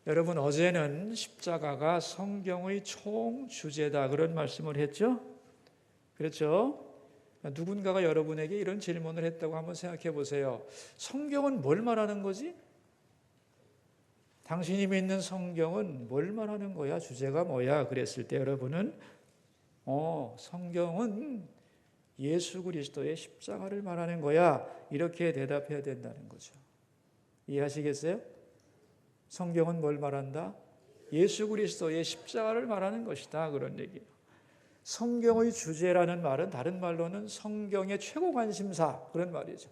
여러분, 어제는 십자가가 성경의 총 주제다 그런 말씀을 했죠? 그렇죠? 누군가가 여러분에게 이런 질문을 했다고 한번 생각해 보세요. 성경은 뭘 말하는 거지? 당신이 믿는 성경은 뭘 말하는 거야? 주제가 뭐야? 그랬을 때 여러분은 성경은 예수 그리스도의 십자가를 말하는 거야. 이렇게 대답해야 된다는 거죠. 이해하시겠어요? 성경은 뭘 말한다? 예수 그리스도의 십자가를 말하는 것이다. 그런 얘기예요. 성경의 주제라는 말은 다른 말로는 성경의 최고 관심사 그런 말이죠.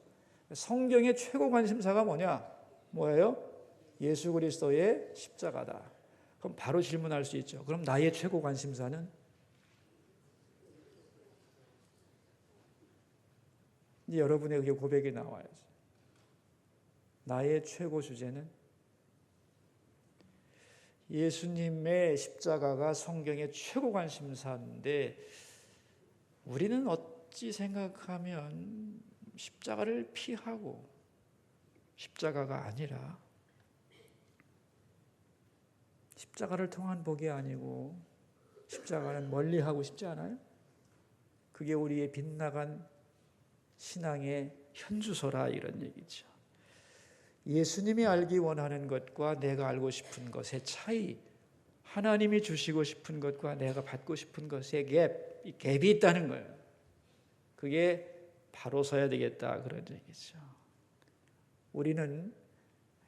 성경의 최고 관심사가 뭐예요? 예수 그리스도의 십자가다. 그럼 바로 질문할 수 있죠. 그럼 나의 최고 관심사는? 이제 여러분의 그게 고백이 나와야죠. 나의 최고 주제는? 예수님의 십자가가 성경의 최고 관심사인데 우리는 어찌 생각하면 십자가를 피하고 십자가가 아니라 십자가를 통한 복이 아니고 십자가는 멀리하고 싶지 않아요? 그게 우리의 빗나간 신앙의 현주소라 이런 얘기죠. 예수님이 알기 원하는 것과 내가 알고 싶은 것의 차이, 하나님이 주시고 싶은 것과 내가 받고 싶은 것의 이 갭이 있다는 거예요. 그게 바로 서야 되겠다 그런 얘기죠. 우리는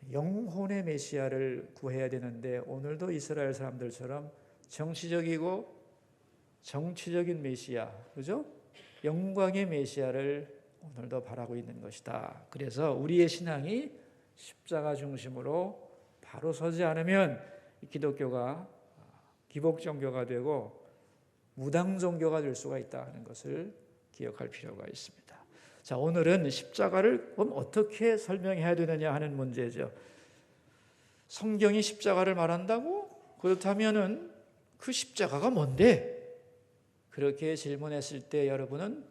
영혼의 메시아를 구해야 되는데 오늘도 이스라엘 사람들처럼 정치적이고 정치적인 메시아, 그죠? 영광의 메시아를 오늘도 바라고 있는 것이다. 그래서 우리의 신앙이 십자가 중심으로 바로 서지 않으면 기독교가 기복 종교가 되고 무당 종교가 될 수가 있다는 것을 기억할 필요가 있습니다. 자, 오늘은 십자가를 그럼 어떻게 설명해야 되느냐 하는 문제죠. 성경이 십자가를 말한다고? 그렇다면은 그 십자가가 뭔데? 그렇게 질문했을 때 여러분은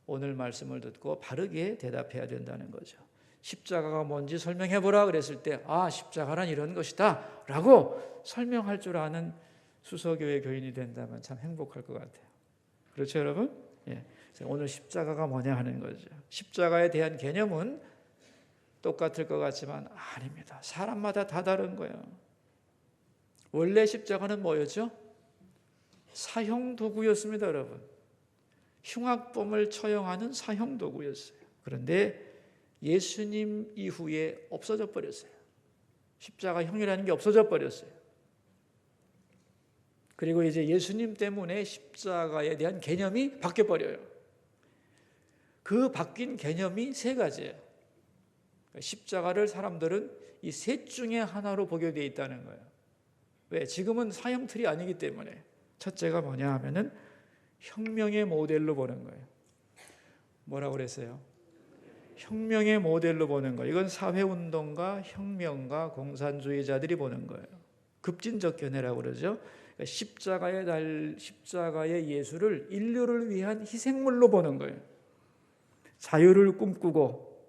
오늘 말씀을 듣고 바르게 대답해야 된다는 거죠. 십자가가 뭔지 설명해 보라 그랬을 때 십자가란 이런 것이다 라고 설명할 줄 아는 수서교회 교인이 된다면 참 행복할 것 같아요. 그렇죠 여러분? 예. 오늘 십자가가 뭐냐 하는 거죠. 십자가에 대한 개념은 똑같을 것 같지만 아닙니다. 사람마다 다 다른 거예요. 원래 십자가는 뭐였죠? 사형 도구였습니다 여러분. 흉악범을 처형하는 사형 도구였어요. 그런데 예수님 이후에 없어져 버렸어요. 십자가형이라는 게 없어져 버렸어요. 그리고 이제 예수님 때문에 십자가에 대한 개념이 바뀌어 버려요. 그 바뀐 개념이 세 가지예요. 십자가를 사람들은 이 셋 중에 하나로 보게 되어 있다는 거예요. 왜? 지금은 사형틀이 아니기 때문에. 첫째가 뭐냐 하면은 혁명의 모델로 보는 거예요. 뭐라고 그랬어요? 혁명의 모델로 보는 거예요. 이건 사회운동가, 혁명가, 공산주의자들이 보는 거예요. 급진적 견해라고 그러죠. 십자가의 예수를 인류를 위한 희생물로 보는 거예요. 자유를 꿈꾸고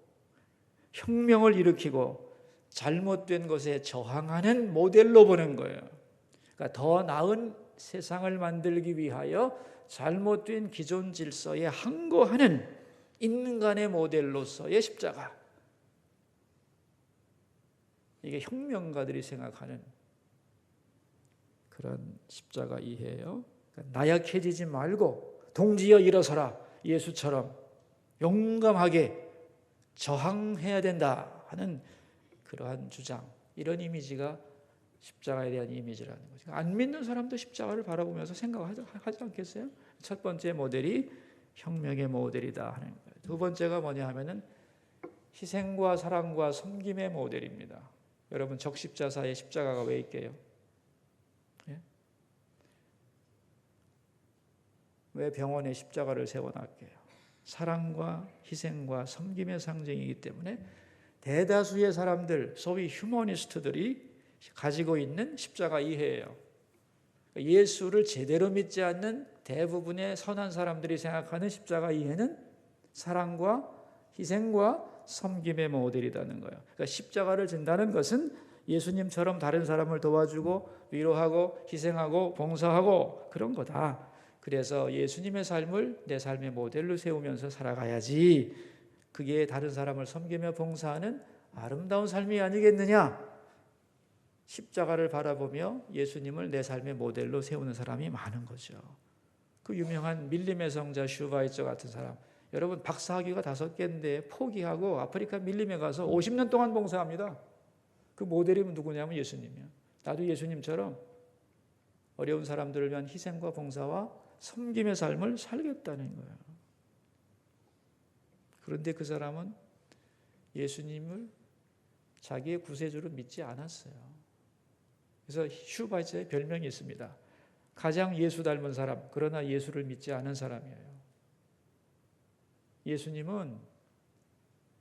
혁명을 일으키고 잘못된 것에 저항하는 모델로 보는 거예요. 그러니까 더 나은 세상을 만들기 위하여 잘못된 기존 질서에 항거하는 인간의 모델로서의 십자가. 이게 혁명가들이 생각하는 그런 십자가 이해예요. 그러니까 나약해지지 말고 동지여 일어서라. 예수처럼 용감하게 저항해야 된다 하는 그러한 주장. 이런 이미지가 십자가에 대한 이미지라는 거죠. 안 믿는 사람도 십자가를 바라보면서 생각하지 않겠어요? 첫 번째 모델이 혁명의 모델이다 하는 거예요. 두 번째가 뭐냐 하면은 희생과 사랑과 섬김의 모델입니다. 여러분 적십자사에 십자가가 왜 있게요? 예? 왜 병원에 십자가를 세워놨게요? 사랑과 희생과 섬김의 상징이기 때문에 대다수의 사람들, 소위 휴머니스트들이 가지고 있는 십자가 이해예요. 예수를 제대로 믿지 않는 대부분의 선한 사람들이 생각하는 십자가 이해는 사랑과 희생과 섬김의 모델이라는 거예요. 그러니까 십자가를 진다는 것은 예수님처럼 다른 사람을 도와주고 위로하고 희생하고 봉사하고 그런 거다. 그래서 예수님의 삶을 내 삶의 모델로 세우면서 살아가야지. 그게 다른 사람을 섬기며 봉사하는 아름다운 삶이 아니겠느냐. 십자가를 바라보며 예수님을 내 삶의 모델로 세우는 사람이 많은 거죠. 그 유명한 밀림의 성자 슈바이처 같은 사람, 여러분 박사학위가 5개인데 포기하고 아프리카 밀림에 가서 50년 동안 봉사합니다. 그 모델이 누구냐면 예수님이야. 나도 예수님처럼 어려운 사람들을 위한 희생과 봉사와 섬김의 삶을 살겠다는 거예요. 그런데 그 사람은 예수님을 자기의 구세주로 믿지 않았어요. 그래서 슈바이처의 별명이 있습니다. 가장 예수 닮은 사람, 그러나 예수를 믿지 않은 사람이에요. 예수님은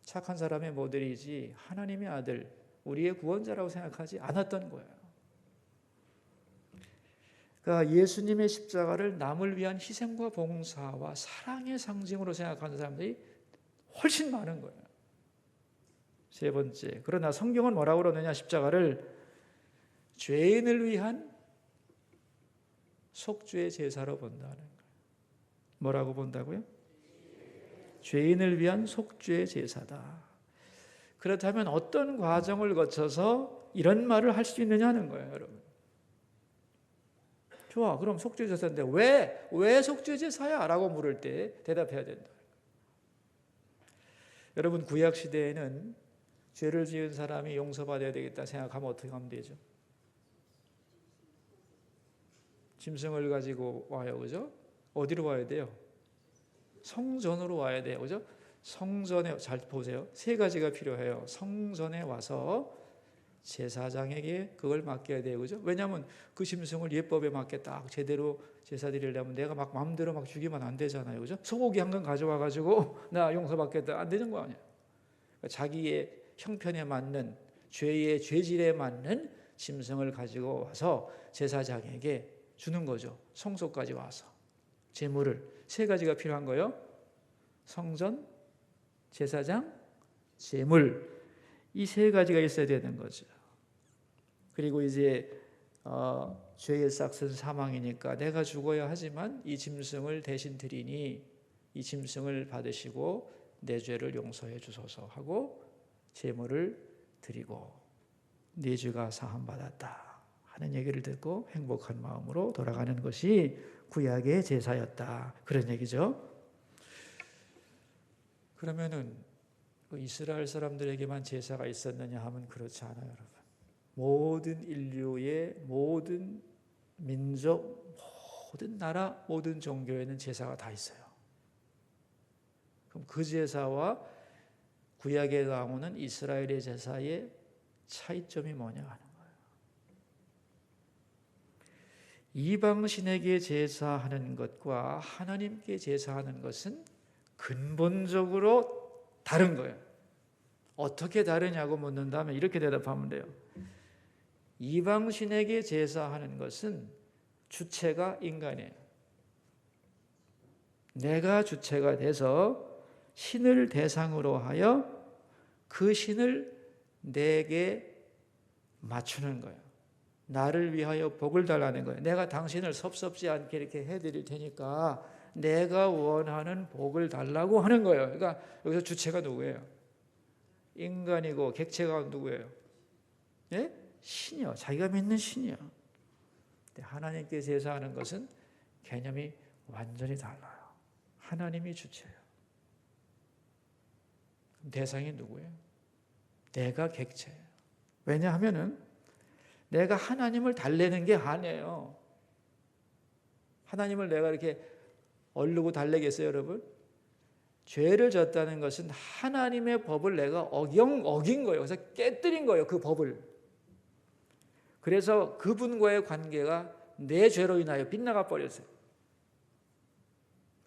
착한 사람의 모델이지 하나님의 아들, 우리의 구원자라고 생각하지 않았던 거예요. 그러니까 예수님의 십자가를 남을 위한 희생과 봉사와 사랑의 상징으로 생각하는 사람들이 훨씬 많은 거예요. 세 번째, 그러나 성경은 뭐라고 그러느냐, 십자가를 죄인을 위한 속죄의 제사로 본다는 거예요. 뭐라고 본다고요? 죄인을 위한 속죄의 제사다. 그렇다면 어떤 과정을 거쳐서 이런 말을 할 수 있느냐는 거예요, 여러분. 좋아, 그럼 속죄 제사인데 왜 속죄 제사야? 라고 물을 때 대답해야 된다. 여러분, 구약 시대에는 죄를 지은 사람이 용서받아야 되겠다 생각하면 어떻게 하면 되죠? 짐승을 가지고 와요, 그죠? 어디로 와야 돼요? 성전으로 와야 돼요, 그죠? 성전에, 잘 보세요. 3가지가 필요해요. 성전에 와서 제사장에게 그걸 맡겨야 돼요, 그죠? 왜냐하면 그 짐승을 예법에 맞게 딱 제대로 제사 드리려면 내가 막 마음대로 막 죽이면 안 되잖아요, 그죠? 소고기 한 건 가져와 가지고 나 용서받겠다 안 되는 거 아니에요. 그러니까 자기의 형편에 맞는, 죄의 죄질에 맞는 짐승을 가지고 와서 제사장에게 주는 거죠. 성소까지 와서 제물을 3가지가 필요한 거예요. 성전, 제사장, 제물, 이 3가지가 있어야 되는 거죠. 그리고 이제 죄의 싹은 사망이니까 내가 죽어야 하지만 이 짐승을 대신 드리니 이 짐승을 받으시고 내 죄를 용서해 주소서 하고 제물을 드리고 네 죄가 사함 받았다 하는 얘기를 듣고 행복한 마음으로 돌아가는 것이 구약의 제사였다, 그런 얘기죠. 그러면은 이스라엘 사람들에게만 제사가 있었느냐 하면 그렇지 않아요, 여러분. 모든 인류의 모든 민족, 모든 나라, 모든 종교에는 제사가 다 있어요. 그럼 그 제사와 구약에 나오는 이스라엘의 제사의 차이점이 뭐냐 하는 거예요. 이방신에게 제사하는 것과 하나님께 제사하는 것은 근본적으로 다른 거예요. 어떻게 다르냐고 묻는다면 이렇게 대답하면 돼요. 이방신에게 제사하는 것은 주체가 인간이에요. 내가 주체가 돼서 신을 대상으로 하여 그 신을 내게 맞추는 거예요. 나를 위하여 복을 달라는 거예요. 내가 당신을 섭섭지 않게 이렇게 해드릴 테니까 내가 원하는 복을 달라고 하는 거예요. 그러니까 여기서 주체가 누구예요? 인간이고 객체가 누구예요? 예? 신이요. 자기가 믿는 신이요. 하나님께 제사하는 것은 개념이 완전히 달라요. 하나님이 주체예요. 그럼 대상이 누구예요? 내가 객체예요. 왜냐하면은 내가 하나님을 달래는 게 아니에요. 하나님을 내가 이렇게 얼르고 달래겠어요, 여러분? 죄를 졌다는 것은 하나님의 법을 내가 어긴 거예요. 그래서 깨뜨린 거예요, 그 법을. 그래서 그분과의 관계가 내 죄로 인하여 빗나가 버렸어요.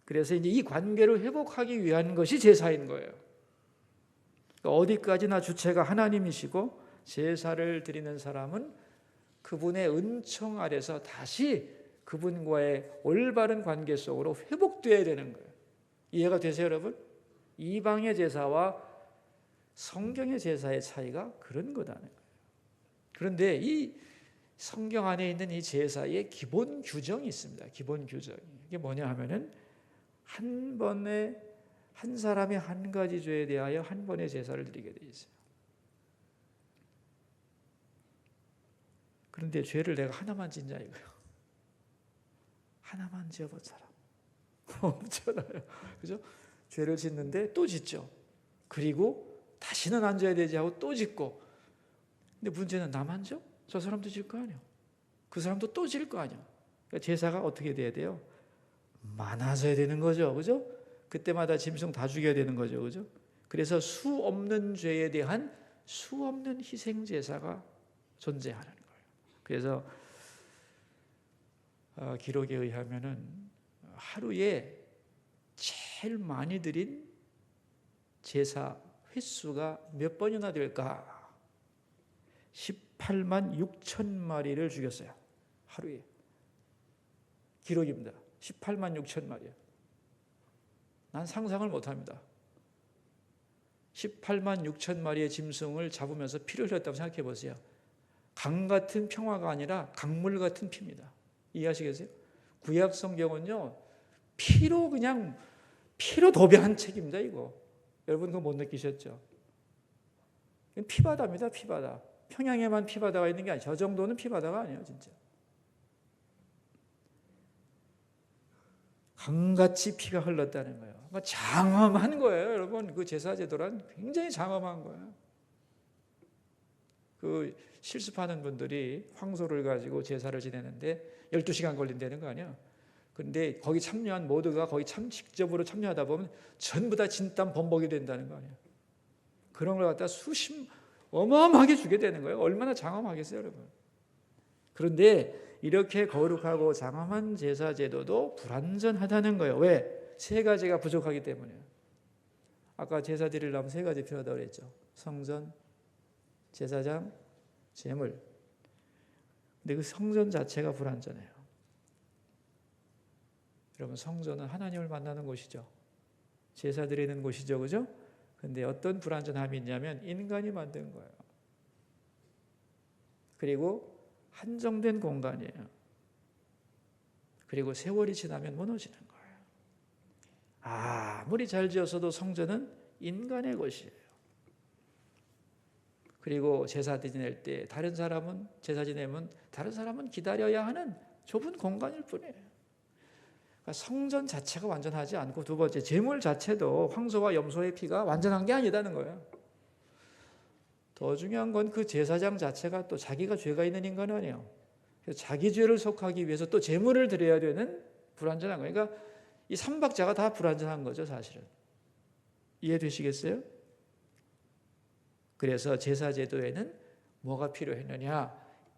그래서 이제 이 관계를 회복하기 위한 것이 제사인 거예요. 그러니까 어디까지나 주체가 하나님이시고 제사를 드리는 사람은 그분의 은총 아래서 다시 그분과의 올바른 관계 속으로 회복되어야 되는 거예요. 이해가 되세요, 여러분? 이방의 제사와 성경의 제사의 차이가 그런 거다는 거예요. 그런데 이 성경 안에 있는 이 제사의 기본 규정이 있습니다. 기본 규정이. 이게 뭐냐 하면은 한 번에 한 사람이 한 가지 죄에 대하여 한 번의 제사를 드리게 돼 있어요. 그런데 죄를 내가 하나만 짓냐 이거예요. 하나만 지어본 사람 없잖아요. 그죠? 죄를 짓는데 또 짓죠. 그리고 다시는 안 져야 되지 하고 또 짓고. 근데 문제는 나만 져? 저 사람도 질 거 아니에요. 그 사람도 또 질 거 아니에요. 그러니까 제사가 어떻게 돼야 돼요? 많아져야 되는 거죠. 그죠? 그때마다 짐승 다 죽여야 되는 거죠. 그죠? 그래서 수 없는 죄에 대한 수 없는 희생 제사가 존재하는 거예요. 그래서 기록에 의하면은 하루에 제일 많이 드린 제사 횟수가 몇 번이나 될까? 18만 6천 마리를 죽였어요. 하루에. 기록입니다. 18만 6천 마리요. 난 상상을 못합니다. 18만 6천 마리의 짐승을 잡으면서 피를 흘렸다고 생각해 보세요. 강 같은 평화가 아니라 강물 같은 피입니다. 이해하시겠어요? 구약 성경은요, 피로 도배한 책입니다. 이거 여러분 그거 못 느끼셨죠? 피바다입니다. 피바다. 평양에만 피바다가 있는 게 아니에요. 저 정도는 피바다가 아니에요. 진짜 강같이 피가 흘렀다는 거예요. 그러니까 장엄한 거예요. 여러분 그 제사제도란 굉장히 장엄한 거예요. 그 실습하는 분들이 황소를 가지고 제사를 지내는데 12시간 걸린다는 거 아니야. 그런데 거기 참여한 모두가 거기 직접으로 참여하다 보면 전부 다 진땀 범벅이 된다는 거 아니야. 그런 걸 갖다 어마어마하게 주게 되는 거예요. 얼마나 장엄하겠어요, 여러분. 그런데 이렇게 거룩하고 장엄한 제사 제도도 불완전하다는 거예요. 왜? 세 가지가 부족하기 때문이에요. 아까 제사 드리려면 세 가지 필요하다고 그랬죠. 성전, 제사장, 제물. 근데 그 성전 자체가 불완전해요. 여러분 성전은 하나님을 만나는 곳이죠. 제사 드리는 곳이죠. 그죠? 근데 어떤 불완전함이 있냐면 인간이 만든 거예요. 그리고 한정된 공간이에요. 그리고 세월이 지나면 무너지는 거예요. 아무리 잘 지었어도 성전은 인간의 것이에요. 그리고 제사 지낼 때 제사 지내면 다른 사람은 기다려야 하는 좁은 공간일 뿐이에요. 그러니까 성전 자체가 완전하지 않고, 두 번째 제물 자체도 황소와 염소의 피가 완전한 게 아니다는 거예요. 더 중요한 건 그 제사장 자체가 또 자기가 죄가 있는 인간 아니에요. 그래서 자기 죄를 속하기 위해서 또 제물을 드려야 되는 불완전한 거예요. 그러니까 이 삼박자가 다 불완전한 거죠, 사실은. 이해되시겠어요? 그래서 제사 제도에는 뭐가 필요했느냐?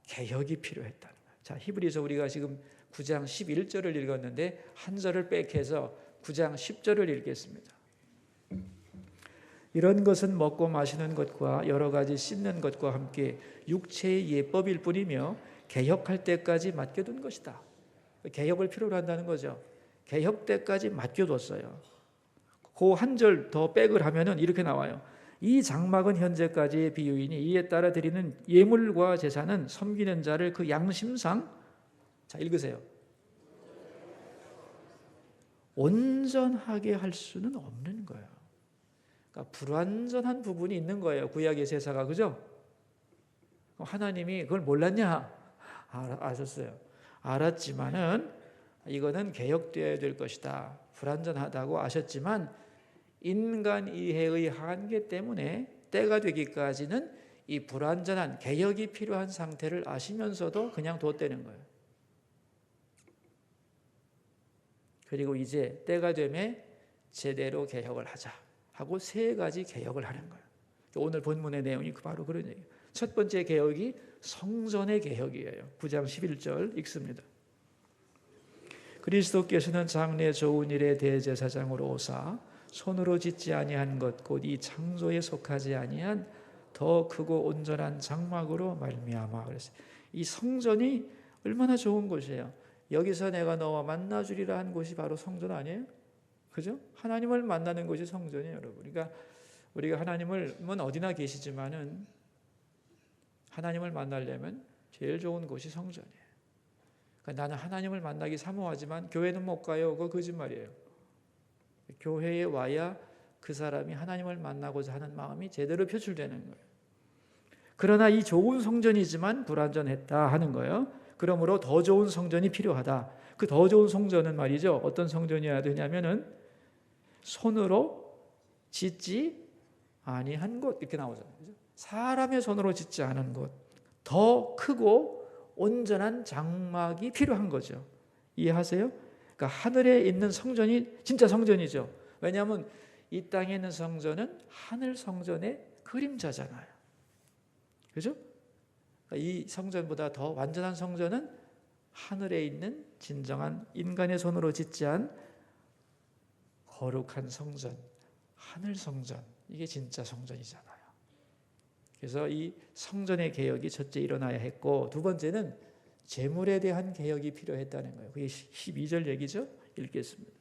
개혁이 필요했다는 거예요. 자, 히브리서 우리가 지금 9장 11절을 읽었는데 한 절을 빽해서 9장 10절을 읽겠습니다. 이런 것은 먹고 마시는 것과 여러 가지 씻는 것과 함께 육체의 예법일 뿐이며 개혁할 때까지 맡겨둔 것이다. 개혁을 필요로 한다는 거죠. 개혁 때까지 맡겨뒀어요. 그 한 절 더 빽을 하면은 이렇게 나와요. 이 장막은 현재까지의 비유이니 이에 따라 드리는 예물과 제사는 섬기는 자를 그 양심상, 자 읽으세요, 온전하게 할 수는 없는 거예요. 그러니까 불완전한 부분이 있는 거예요. 구약의 제사가. 그죠? 하나님이 그걸 몰랐냐? 아셨어요. 알았지만은 이거는 개혁되어야 될 것이다. 불완전하다고 아셨지만 인간 이해의 한계 때문에 때가 되기까지는 이 불완전한 개혁이 필요한 상태를 아시면서도 그냥 뒀다는 거예요. 그리고 이제 때가 되면 제대로 개혁을 하자 하고 세 가지 개혁을 하는 거예요. 오늘 본문의 내용이 바로 그런 얘기예요. 첫 번째 개혁이 성전의 개혁이에요. 9장 11절 읽습니다. 그리스도께서는 장래 좋은 일의 대제사장으로 오사 손으로 짓지 아니한 것 곧 이 창조에 속하지 아니한 더 크고 온전한 장막으로 말미암아. 그래서 이 성전이 얼마나 좋은 곳이에요. 여기서 내가 너와 만나주리라 한 곳이 바로 성전 아니에요? 그죠? 하나님을 만나는 곳이 성전이에요, 여러분. 그러니까 우리가 하나님은 어디나 계시지만은 하나님을 만나려면 제일 좋은 곳이 성전이에요. 그러니까 나는 하나님을 만나기 사모하지만 교회는 못 가요. 그거 거짓말이에요. 교회에 와야 그 사람이 하나님을 만나고자 하는 마음이 제대로 표출되는 거예요. 그러나 이 좋은 성전이지만 불완전했다 하는 거예요. 그러므로 더 좋은 성전이 필요하다. 그 더 좋은 성전은 말이죠. 어떤 성전이어야 되냐면은 손으로 짓지 아니한 곳 이렇게 나오잖아요. 사람의 손으로 짓지 않은 곳, 더 크고 온전한 장막이 필요한 거죠. 이해하세요? 그러니까 하늘에 있는 성전이 진짜 성전이죠. 왜냐하면 이 땅에 있는 성전은 하늘 성전의 그림자잖아요. 그죠? 이 성전보다 더 완전한 성전은 하늘에 있는 진정한 인간의 손으로 짓지 않은 거룩한 성전, 하늘 성전, 이게 진짜 성전이잖아요. 그래서 이 성전의 개혁이 첫째 일어나야 했고, 두 번째는 제물에 대한 개혁이 필요했다는 거예요. 그게 12절 얘기죠. 읽겠습니다.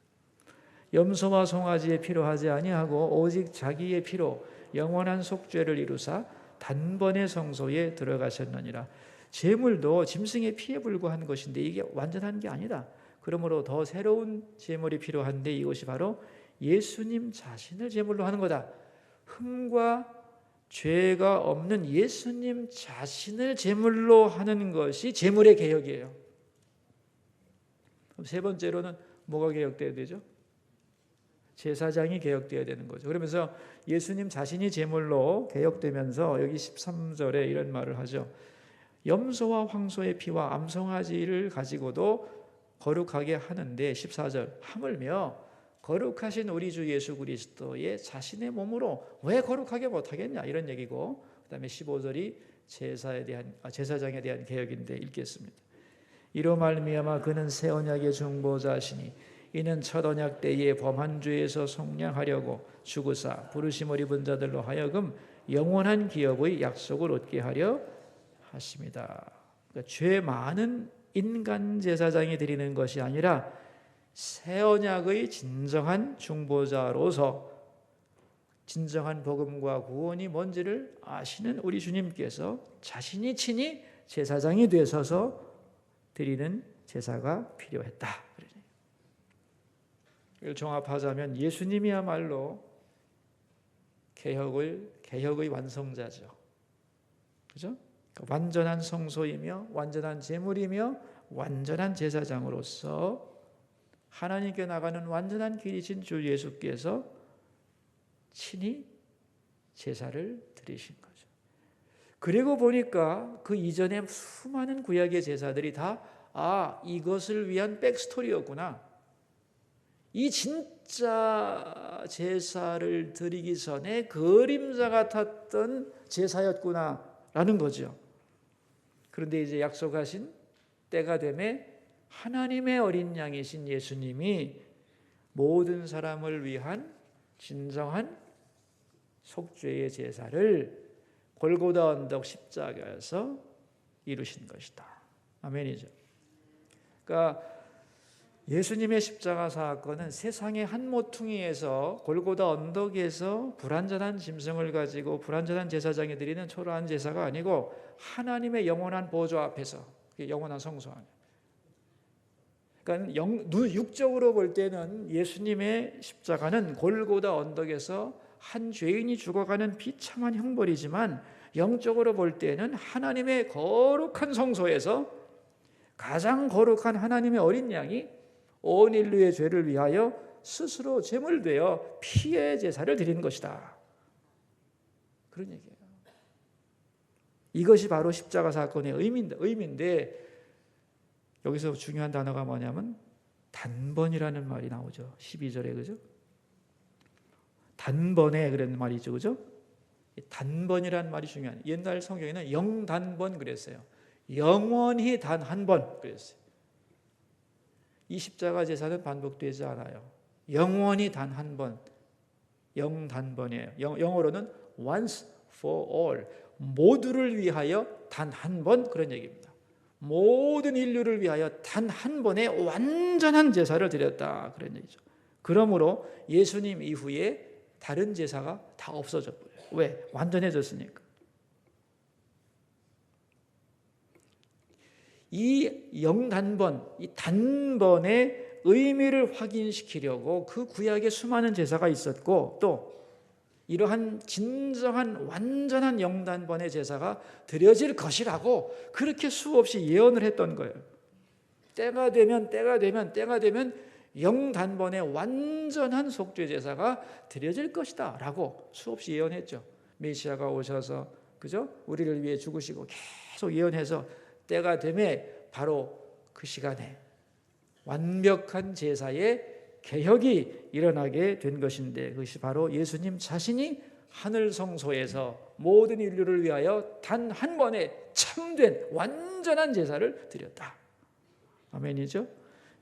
염소와 송아지에 필요하지 아니하고 오직 자기의 피로 영원한 속죄를 이루사 단번에 성소에 들어가셨느니라. 제물도 짐승의 피에 불과한 것인데 이게 완전한 게 아니다. 그러므로 더 새로운 제물이 필요한데 이것이 바로 예수님 자신을 제물로 하는 거다. 흠과 죄가 없는 예수님 자신을 제물로 하는 것이 제물의 개혁이에요. 그럼 세 번째로는 뭐가 개혁돼야 되죠? 제사장이 개혁돼야 되는 거죠. 그러면서 예수님 자신이 제물로 개혁되면서 여기 13절에 이런 말을 하죠. 염소와 황소의 피와 암송아지를 가지고도 거룩하게 하는데 14절 하물며 거룩하신 우리 주 예수 그리스도의 자신의 몸으로 왜 거룩하게 못하겠냐 이런 얘기고, 그 다음에 15절이 제사장에 대한 개혁인데 읽겠습니다. 이로 말미암아 그는 새 언약의 중보자시니 이는 첫 언약 때에 범한 죄에서 속량하려고 죽으사 부르심을 입은 자들로 하여금 영원한 기업의 약속을 얻게 하려 하십니다. 그러니까 죄 많은 인간 제사장이 드리는 것이 아니라 새 언약의 진정한 중보자로서 진정한 복음과 구원이 뭔지를 아시는 우리 주님께서 자신이 친히 제사장이 되셔서 드리는 제사가 필요했다. 이걸 종합하자면 예수님이야말로 개혁의 완성자죠. 그죠? 완전한 성소이며 완전한 제물이며 완전한 제사장으로서 하나님께 나가는 완전한 길이신 주 예수께서 친히 제사를 드리신 거죠. 그리고 보니까 그 이전에 수많은 구약의 제사들이 다 이것을 위한 백스토리였구나. 이 진짜 제사를 드리기 전에 그림자 같았던 제사였구나라는 거죠. 그런데 이제 약속하신 때가 되매 하나님의 어린 양이신 예수님이 모든 사람을 위한 진정한 속죄의 제사를 골고다 언덕 십자가에서 이루신 것이다. 아멘이죠. 그러니까 예수님의 십자가 사건은 세상의 한 모퉁이에서 골고다 언덕에서 불완전한 짐승을 가지고 불완전한 제사장이 드리는 초라한 제사가 아니고 하나님의 영원한 보좌 앞에서, 영원한 성소 안에, 그러니까 육적으로 볼 때는 예수님의 십자가는 골고다 언덕에서 한 죄인이 죽어가는 비참한 형벌이지만 영적으로 볼 때는 하나님의 거룩한 성소에서 가장 거룩한 하나님의 어린 양이 온 인류의 죄를 위하여 스스로 제물되어 피의 제사를 드리는 것이다. 그런 얘기예요. 이것이 바로 십자가 사건의 의미인데 여기서 중요한 단어가 뭐냐면 단번이라는 말이 나오죠. 12절에 그죠? 단번에 그런 말이죠. 그죠? 단번이라는 말이 중요한. 옛날 성경에는 영단번 그랬어요. 영원히 단 한 번 그랬어요. 이 십자가 제사는 반복되지 않아요. 영원히 단 한 번. 영단번이에요. 영어로는 once for all. 모두를 위하여 단 한 번 그런 얘기입니다. 모든 인류를 위하여 단 한 번의 완전한 제사를 드렸다 그런 얘기죠. 그러므로 예수님 이후에 다른 제사가 다 없어져 버려요. 왜? 완전해졌으니까. 이 영단번, 이 단번의 의미를 확인시키려고 그 구약에 수많은 제사가 있었고, 또 이러한 진정한 완전한 영단번의 제사가 드려질 것이라고 그렇게 수없이 예언을 했던 거예요. 때가 되면 영단번의 완전한 속죄 제사가 드려질 것이다 라고 수없이 예언했죠. 메시아가 오셔서 그죠? 우리를 위해 죽으시고 계속 예언해서 때가 되매 바로 그 시간에 완벽한 제사의 개혁이 일어나게 된 것인데, 그것이 바로 예수님 자신이 하늘 성소에서 모든 인류를 위하여 단 한 번에 참된 완전한 제사를 드렸다. 아멘이죠?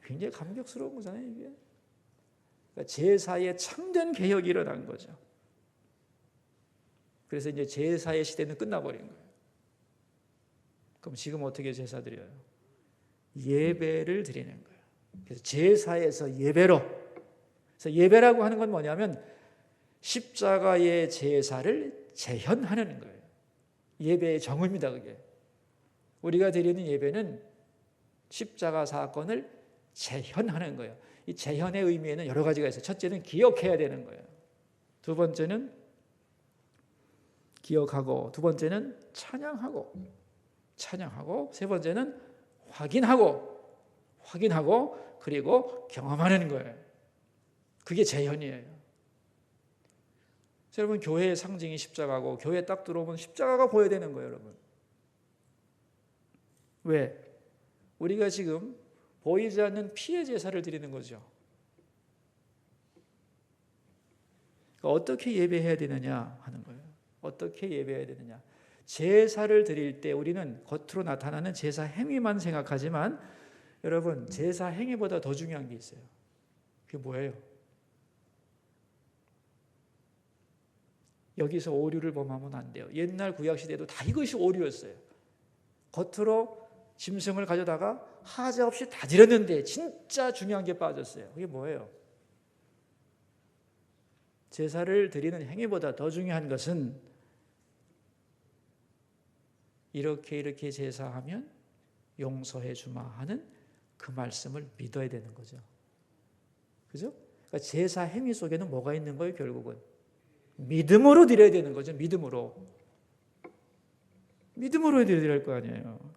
굉장히 감격스러운 거잖아요, 이게. 그러니까 제사의 참된 개혁이 일어난 거죠. 그래서 이제 제사의 시대는 끝나버린 거예요. 그럼 지금 어떻게 제사 드려요? 예배를 드리는 거예요. 그래서 제사에서 예배로. 그래서 예배라고 하는 건 뭐냐면 십자가의 제사를 재현하는 거예요. 예배의 정의입니다, 그게. 우리가 드리는 예배는 십자가 사건을 재현하는 거예요. 이 재현의 의미에는 여러 가지가 있어요. 첫째는 기억해야 되는 거예요. 두 번째는 기억하고, 두 번째는 찬양하고, 세 번째는 확인하고, 그리고 경험하는 거예요. 그게 재현이에요. 여러분, 교회의 상징이 십자가고, 교회에 딱 들어오면 십자가가 보여야 되는 거예요, 여러분. 왜? 우리가 지금 보이지 않는 피의 제사를 드리는 거죠. 그러니까 어떻게 예배해야 되느냐 하는 거예요. 어떻게 예배해야 되느냐. 제사를 드릴 때 우리는 겉으로 나타나는 제사 행위만 생각하지만, 여러분, 제사 행위보다 더 중요한 게 있어요. 그게 뭐예요? 여기서 오류를 범하면 안 돼요. 옛날 구약시대도 다 이것이 오류였어요. 겉으로 짐승을 가져다가 하자없이 다 드렸는데 진짜 중요한 게 빠졌어요. 그게 뭐예요? 제사를 드리는 행위보다 더 중요한 것은 이렇게 제사하면 용서해 주마 하는 그 말씀을 믿어야 되는 거죠. 그죠? 그러니까 제사 행위 속에는 뭐가 있는 거예요, 결국은? 믿음으로 드려야 되는 거죠. 믿음으로 드려야 될 거 아니에요.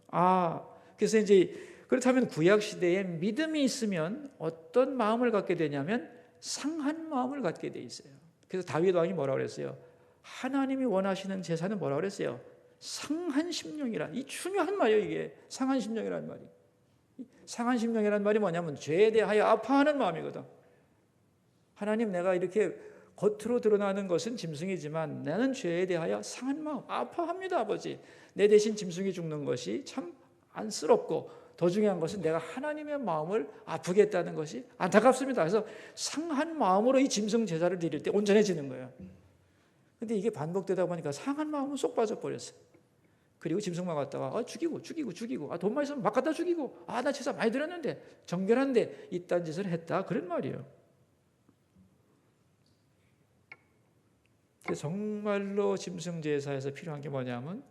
그래서 이제 그렇다면 구약 시대에 믿음이 있으면 어떤 마음을 갖게 되냐면 상한 마음을 갖게 돼 있어요. 그래서 다윗 왕이 뭐라고 그랬어요? 하나님이 원하시는 제사는 뭐라고 그랬어요? 상한 심령이라. 이 중요한 말이에요, 이게. 상한 심령이라는 말이. 상한 심령이라는 말이 뭐냐면 죄에 대하여 아파하는 마음이거든. 하나님, 내가 이렇게 겉으로 드러나는 것은 짐승이지만 나는 죄에 대하여 상한 마음, 아파합니다, 아버지. 내 대신 짐승이 죽는 것이 참 안쓰럽고, 더 중요한 것은 내가 하나님의 마음을 아프게 했다는 것이 안타깝습니다. 그래서 상한 마음으로 이 짐승 제사를 드릴 때 온전해지는 거예요. 근데 이게 반복되다 보니까 상한 마음은 쏙 빠져버렸어요. 그리고 짐승만 갖다가 죽이고 돈만 있으면 막 갖다 죽이고, 나 제사 많이 드렸는데 정결한데 이딴 짓을 했다, 그런 말이에요. 정말로 짐승 제사에서 필요한 게 뭐냐면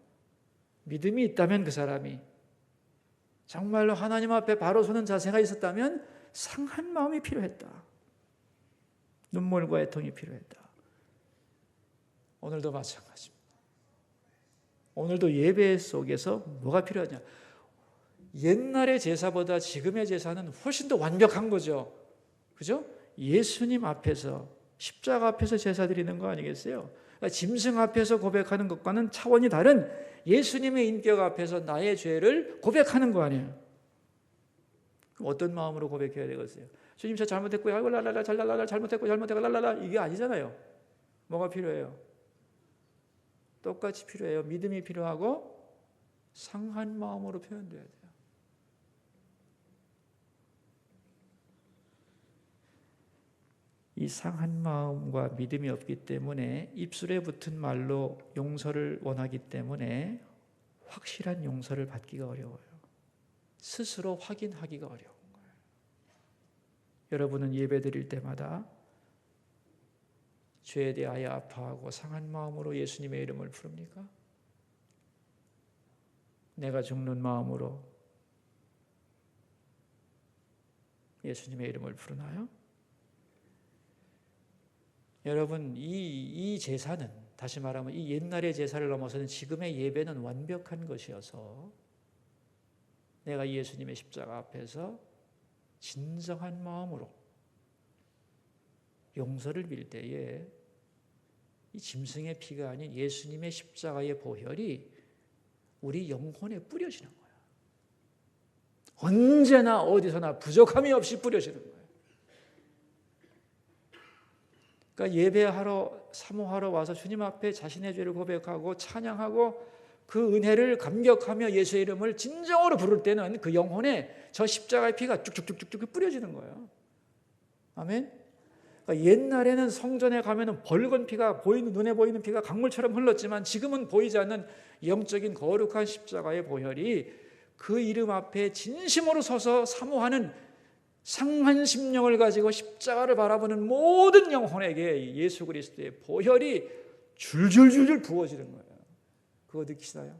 믿음이 있다면, 그 사람이 정말로 하나님 앞에 바로 서는 자세가 있었다면 상한 마음이 필요했다. 눈물과 애통이 필요했다. 오늘도 마찬가지입니다. 오늘도 예배 속에서 뭐가 필요하냐? 옛날의 제사보다 지금의 제사는 훨씬 더 완벽한 거죠. 그죠? 예수님 앞에서, 십자가 앞에서 제사 드리는 거 아니겠어요? 그러니까 짐승 앞에서 고백하는 것과는 차원이 다른 예수님의 인격 앞에서 나의 죄를 고백하는 거 아니에요? 그럼 어떤 마음으로 고백해야 되겠어요? 주님, 저 잘못했고요. 아이고 랄랄라 잘랄라 잘못했고 랄랄라, 이게 아니잖아요. 뭐가 필요해요? 똑같이 필요해요. 믿음이 필요하고 상한 마음으로 표현돼야 돼요. 이 상한 마음과 믿음이 없기 때문에 입술에 붙은 말로 용서를 원하기 때문에 확실한 용서를 받기가 어려워요. 스스로 확인하기가 어려운 거예요. 여러분은 예배 드릴 때마다 죄에 대하여 아파하고 상한 마음으로 예수님의 이름을 부릅니까? 내가 죽는 마음으로 예수님의 이름을 부르나요? 여러분, 이 제사는, 다시 말하면 이 옛날의 제사를 넘어서는 지금의 예배는 완벽한 것이어서 내가 예수님의 십자가 앞에서 진정한 마음으로 용서를 빌 때에 이 짐승의 피가 아닌 예수님의 십자가의 보혈이 우리 영혼에 뿌려지는 거예요. 언제나 어디서나 부족함이 없이 뿌려지는 거예요. 그러니까 예배하러, 사모하러 와서 주님 앞에 자신의 죄를 고백하고 찬양하고 그 은혜를 감격하며 예수의 이름을 진정으로 부를 때는 그 영혼에 저 십자가의 피가 쭉쭉쭉쭉 뿌려지는 거예요. 아멘. 그러니까 옛날에는 성전에 가면은 벌건 피가 눈에 보이는 피가 강물처럼 흘렀지만 지금은 보이지 않는 영적인 거룩한 십자가의 보혈이 그 이름 앞에 진심으로 서서 사모하는 상한 심령을 가지고 십자가를 바라보는 모든 영혼에게 예수 그리스도의 보혈이 줄줄줄줄 부어지는 거예요. 그거 느끼시나요?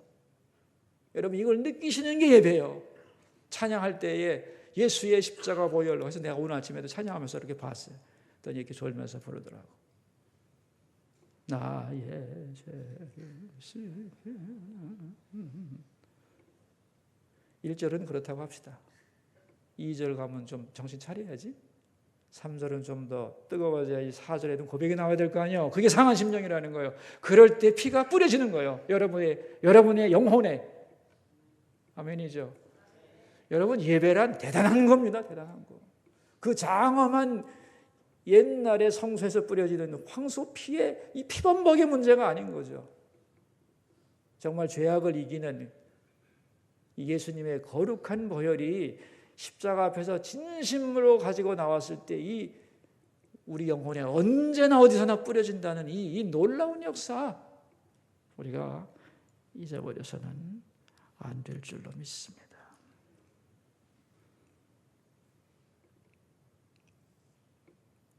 여러분, 이걸 느끼시는 게 예배예요. 찬양할 때에 예수의 십자가 보혈로 해서 내가 오늘 아침에도 찬양하면서 이렇게 봤어요. 또 이렇게 졸면서 부르더라고. 나의 죄 1절은 그렇다고 합시다. 2절 가면 좀 정신 차려야지. 3절은 좀 더 뜨거워져야지. 4절에는 고백이 나와야 될 거 아니에요. 그게 상한 심령이라는 거예요. 그럴 때 피가 뿌려지는 거예요. 여러분의 영혼에. 아멘이죠. 여러분, 예배란 대단한 겁니다. 대단한 거. 그 장엄한 옛날에 성소에서 뿌려지는 황소 피의 이 피범벅의 문제가 아닌 거죠. 정말 죄악을 이기는 예수님의 거룩한 보혈이 십자가 앞에서 진심으로 가지고 나왔을 때 이 우리 영혼에 언제나 어디서나 뿌려진다는 이 놀라운 역사, 우리가 잊어버려서는 안 될 줄로 믿습니다.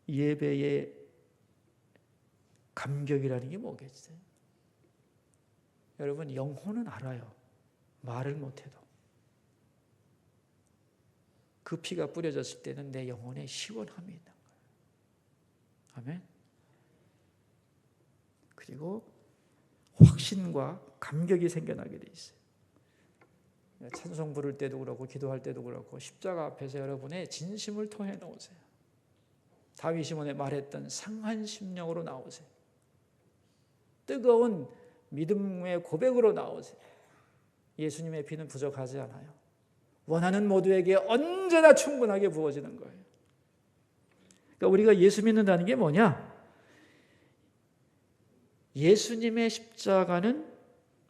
예배의 감격이라는 게 뭐겠어요? 여러분, 영혼은 알아요. 말을 못해도. 그 피가 뿌려졌을 때는 내 영혼에 시원함이 있는 거예요. 아멘. 그리고 확신과 감격이 생겨나게 돼 있어요. 찬송 부를 때도 그렇고 기도할 때도 그렇고 십자가 앞에서 여러분의 진심을 토해 놓으세요. 다윗이 말했던 상한 심령으로 나오세요. 뜨거운 믿음의 고백으로 나오세요. 예수님의 피는 부족하지 않아요. 원하는 모두에게 언제나 충분하게 부어지는 거예요. 그러니까 우리가 예수 믿는다는 게 뭐냐? 예수님의 십자가는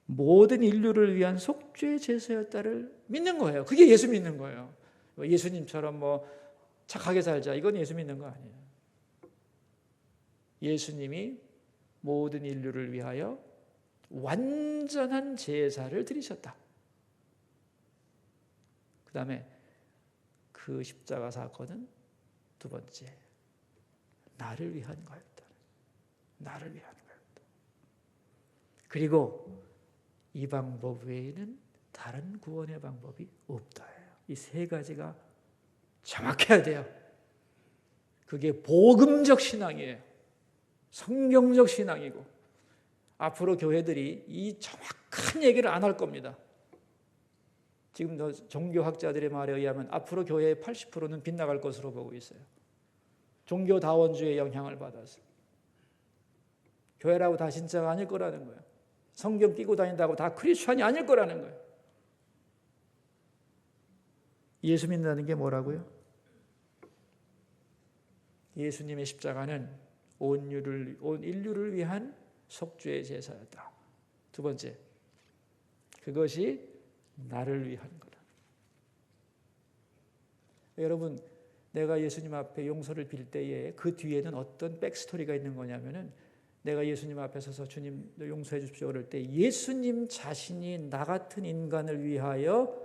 모든 인류를 위한 속죄 제사였다를 믿는 거예요. 그게 예수 믿는 거예요. 예수님처럼 착하게 살자, 이건 예수 믿는 거 아니에요. 예수님이 모든 인류를 위하여 완전한 제사를 드리셨다. 그 다음에 그 십자가 사건은 두 번째, 나를 위한 거였다. 나를 위한 거였다. 그리고 이 방법 외에는 다른 구원의 방법이 없다. 이 세 가지가 정확해야 돼요. 그게 복음적 신앙이에요. 성경적 신앙이고, 앞으로 교회들이 이 정확한 얘기를 안 할 겁니다. 지금 종교학자들의 말에 의하면 앞으로 교회의 80%는 빗나갈 것으로 보고 있어요. 종교다원주의 영향을 받아서. 교회라고 다 진짜가 아닐 거라는 거예요. 성경 끼고 다닌다고 다 크리스찬이 아닐 거라는 거예요. 예수 믿는다는 게 뭐라고요? 예수님의 십자가는 온 인류를 위한 속죄의 제사였다. 두 번째, 그것이 나를 위한 거다. 여러분, 내가 예수님 앞에 용서를 빌 때에 그 뒤에는 어떤 백스토리가 있는 거냐면은, 내가 예수님 앞에 서서 주님 용서해 주십시오 그럴 때 예수님 자신이 나 같은 인간을 위하여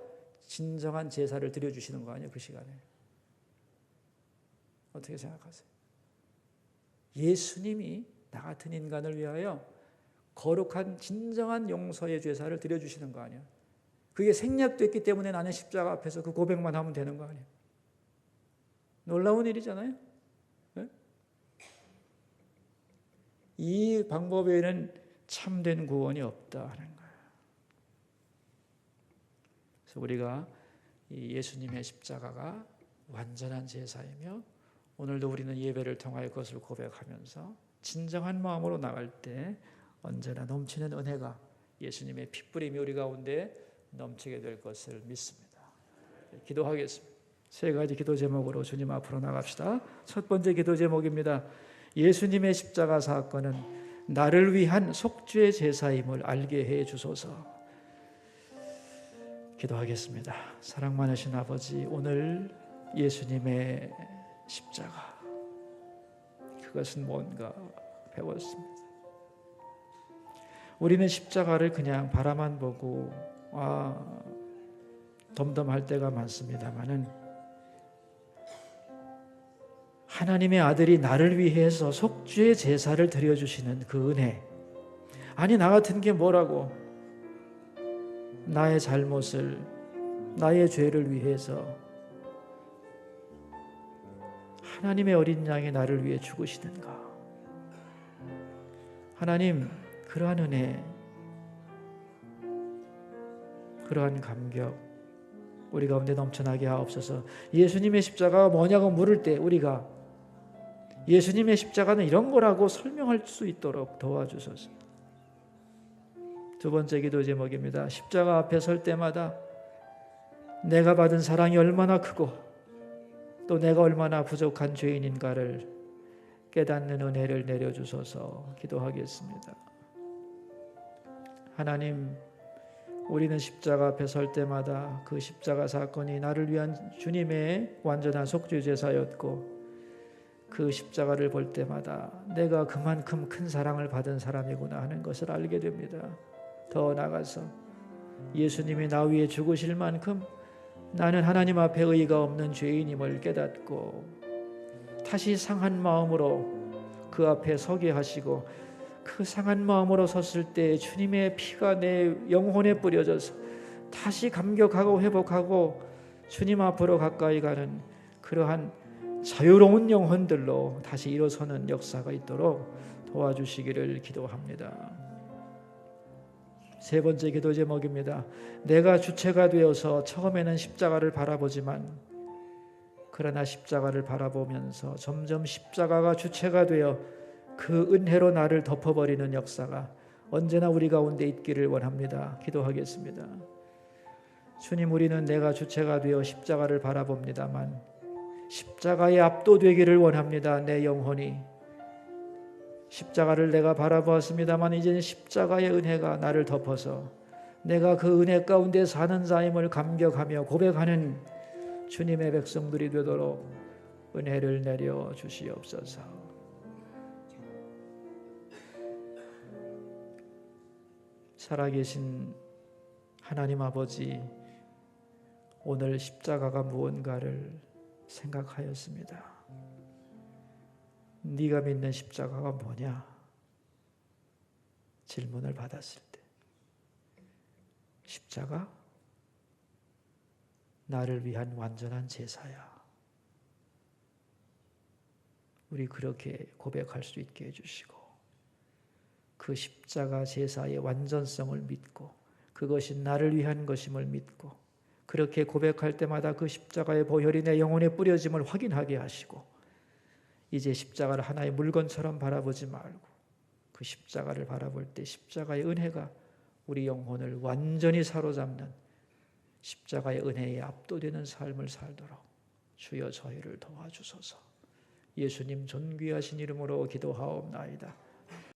진정한 제사를 드려주시는 거 아니에요? 그 시간에. 어떻게 생각하세요? 예수님이 나 같은 인간을 위하여 거룩한 진정한 용서의 제사를 드려주시는 거 아니에요? 그게 생략됐기 때문에 나는 십자가 앞에서 그 고백만 하면 되는 거 아니에요? 놀라운 일이잖아요. 네? 이 방법 외에는 참된 구원이 없다 하는 거예요. 그래서 우리가 이 예수님의 십자가가 완전한 제사이며 오늘도 우리는 예배를 통하여 그것을 고백하면서 진정한 마음으로 나갈 때 언제나 넘치는 은혜가 예수님의 핏부림이 우리 가운데 넘치게 될 것을 믿습니다. 기도하겠습니다. 세 가지 기도 제목으로 주님 앞으로 나갑시다. 첫 번째 기도 제목입니다. 예수님의 십자가 사건은 나를 위한 속죄 제사임을 알게 해 주소서. 기도하겠습니다. 사랑 많으신 아버지, 오늘 예수님의 십자가, 그것은 뭔가 배웠습니다. 우리는 십자가를 그냥 바라만 보고 덤덤할 때가 많습니다마는 하나님의 아들이 나를 위해서 속죄 제사를 드려주시는 그 은혜, 아니 나 같은 게 뭐라고, 나의 잘못을, 나의 죄를 위해서 하나님의 어린 양이 나를 위해 죽으시는가. 하나님, 그러한 은혜, 그러한 감격 우리 가운데 넘쳐나게 하옵소서. 예수님의 십자가가 뭐냐고 물을 때 우리가 예수님의 십자가는 이런 거라고 설명할 수 있도록 도와주소서. 두 번째 기도 제목입니다. 십자가 앞에 설 때마다 내가 받은 사랑이 얼마나 크고 또 내가 얼마나 부족한 죄인인가를 깨닫는 은혜를 내려주소서. 기도하겠습니다. 하나님, 우리는 십자가 앞에 설 때마다 그 십자가 사건이 나를 위한 주님의 완전한 속죄 제사였고, 그 십자가를 볼 때마다 내가 그만큼 큰 사랑을 받은 사람이구나 하는 것을 알게 됩니다. 더 나아가서 예수님이 나 위해 죽으실 만큼 나는 하나님 앞에 의의가 없는 죄인임을 깨닫고 다시 상한 마음으로 그 앞에 서게 하시고, 그 상한 마음으로 섰을 때 주님의 피가 내 영혼에 뿌려져서 다시 감격하고 회복하고 주님 앞으로 가까이 가는 그러한 자유로운 영혼들로 다시 일어서는 역사가 있도록 도와주시기를 기도합니다. 세 번째 기도 제목입니다. 내가 주체가 되어서 처음에는 십자가를 바라보지만 그러나 십자가를 바라보면서 점점 십자가가 주체가 되어 그 은혜로 나를 덮어버리는 역사가 언제나 우리 가운데 있기를 원합니다. 기도하겠습니다. 주님, 우리는 내가 주체가 되어 십자가를 바라봅니다만 십자가에 압도되기를 원합니다. 내 영혼이 십자가를 내가 바라보았습니다만 이제는 십자가의 은혜가 나를 덮어서 내가 그 은혜 가운데 사는 자임을 감격하며 고백하는 주님의 백성들이 되도록 은혜를 내려 주시옵소서. 살아계신 하나님 아버지, 오늘 십자가가 무언가를 생각하였습니다. 네가 믿는 십자가가 뭐냐? 질문을 받았을 때 십자가? 나를 위한 완전한 제사야. 우리 그렇게 고백할 수 있게 해주시고 그 십자가 제사의 완전성을 믿고 그것이 나를 위한 것임을 믿고 그렇게 고백할 때마다 그 십자가의 보혈이 내 영혼에 뿌려짐을 확인하게 하시고 이제 십자가를 하나의 물건처럼 바라보지 말고 그 십자가를 바라볼 때 십자가의 은혜가 우리 영혼을 완전히 사로잡는 십자가의 은혜에 압도되는 삶을 살도록 주여 저희를 도와주소서. 예수님 존귀하신 이름으로 기도하옵나이다.